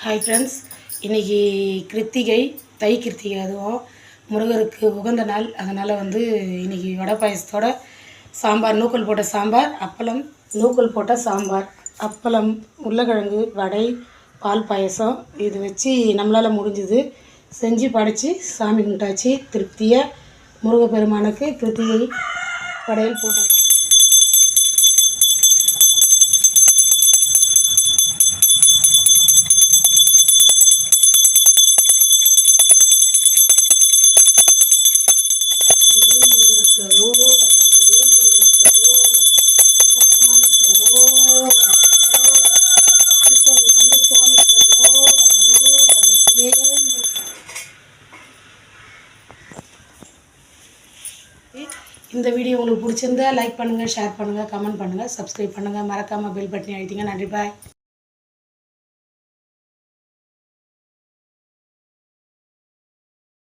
Hi friends, இன்றைக்கி கிருத்திகை, தை கிருத்திகை, அதுவும் முருகருக்கு உகந்த நாள். அதனால் இன்றைக்கி வடை பாயசத்தோட சாம்பார், நூக்கல் போட்ட சாம்பார், அப்பளம், நூக்கல் போட்ட சாம்பார், அப்பளம், உருளைக்கிழங்கு, வடை, பால் பாயசம் இது வச்சு நம்மளால் முடிஞ்சது செஞ்சு படைச்சி சாமி கும்பிட்டாச்சு. திருப்தியாக முருகப்பெருமானுக்கு கிருத்திகை படையல் போட்டாச்சு. இந்த வீடியோ உங்களுக்கு பிடிச்சிருந்தா லைக் பண்ணுங்கள், ஷேர் பண்ணுங்கள், கமெண்ட் பண்ணுங்கள், சப்ஸ்கிரைப் பண்ணுங்கள், மறக்காமல் பெல் பட்டனை அழுத்திங்க. நன்றி, பாய்.